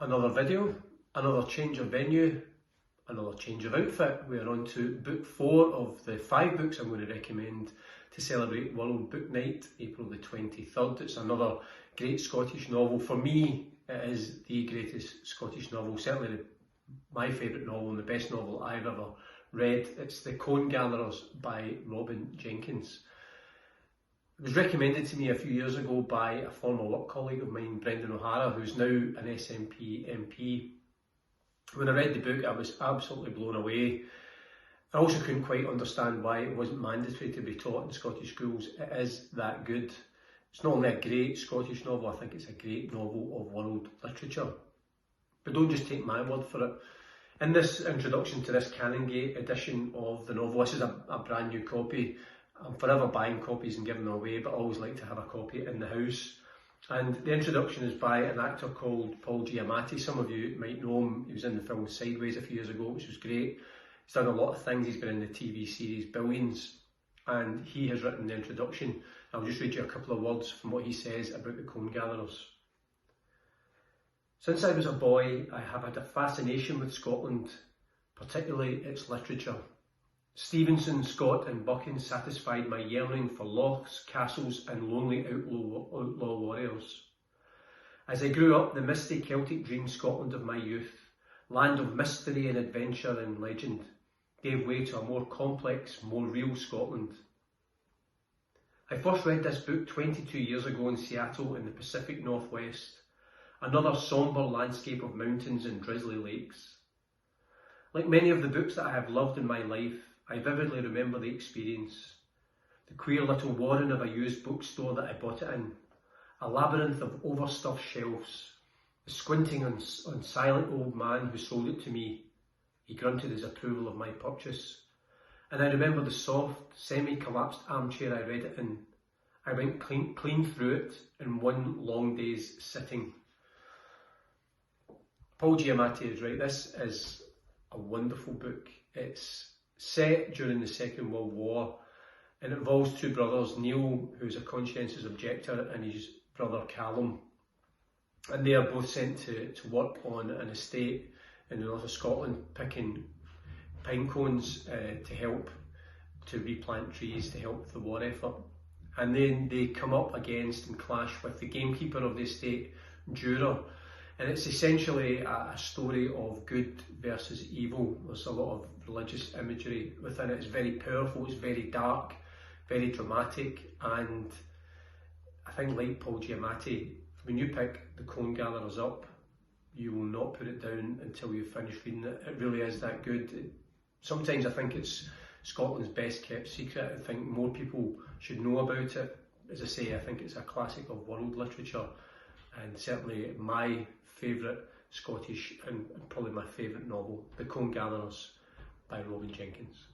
Another video, another change of venue, another change of outfit. We're on to book 4 of the 5 books I'm going to recommend to celebrate World Book Night, April the 23rd. It's another great Scottish novel. For me, it is the greatest Scottish novel, certainly my favourite novel and the best novel I've ever read. It's The Cone Gatherers by Robin Jenkins. It was recommended to me a few years ago by a former work colleague of mine, Brendan O'Hara, who's now an SNP MP. When I read the book, I was absolutely blown away. I also couldn't quite understand why it wasn't mandatory to be taught in Scottish schools. It is that good. It's not only a great Scottish novel, I think it's a great novel of world literature. But don't just take my word for it. In this introduction to this Canongate edition of the novel, this is a brand new copy. I'm forever buying copies and giving them away, but I always like to have a copy in the house. And the introduction is by an actor called Paul Giamatti. Some of you might know him. He was in the film Sideways a few years ago, which was great. He's done a lot of things. He's been in the TV series Billions, and he has written the introduction. I'll just read you a couple of words from what he says about the Cone Gatherers. Since I was a boy, I have had a fascination with Scotland, particularly its literature. Stevenson, Scott and Buchan satisfied my yearning for lochs, castles and lonely outlaw warriors. As I grew up, the misty Celtic dream Scotland of my youth, land of mystery and adventure and legend, gave way to a more complex, more real Scotland. I first read this book 22 years ago in Seattle in the Pacific Northwest, another sombre landscape of mountains and drizzly lakes. Like many of the books that I have loved in my life, I vividly remember the experience. The queer little warren of a used bookstore that I bought it in, a labyrinth of overstuffed shelves, the squinting and silent old man who sold it to me. He grunted his approval of my purchase. And I remember the soft, semi-collapsed armchair I read it in. I went clean through it in one long day's sitting. Paul Giamatti is right. This is a wonderful book. It's set during the Second World War and it involves two brothers, Neil, who's a conscientious objector, and his brother Callum. And they are both sent to work on an estate in the north of Scotland, picking pine cones to help to replant trees to help the war effort. And then they come up against and clash with the gamekeeper of the estate, Durer. And it's essentially a story of good versus evil. There's a lot of religious imagery within it. It's very powerful, it's very dark, very dramatic, and I think, like Paul Giamatti, when you pick The Cone Gatherers up, you will not put it down until you've finished reading it. It really is that good. Sometimes I think it's Scotland's best kept secret. I think more people should know about it. As I say, I think it's a classic of world literature, and certainly my favourite Scottish and probably my favourite novel, The Cone Gatherers by Robin Jenkins.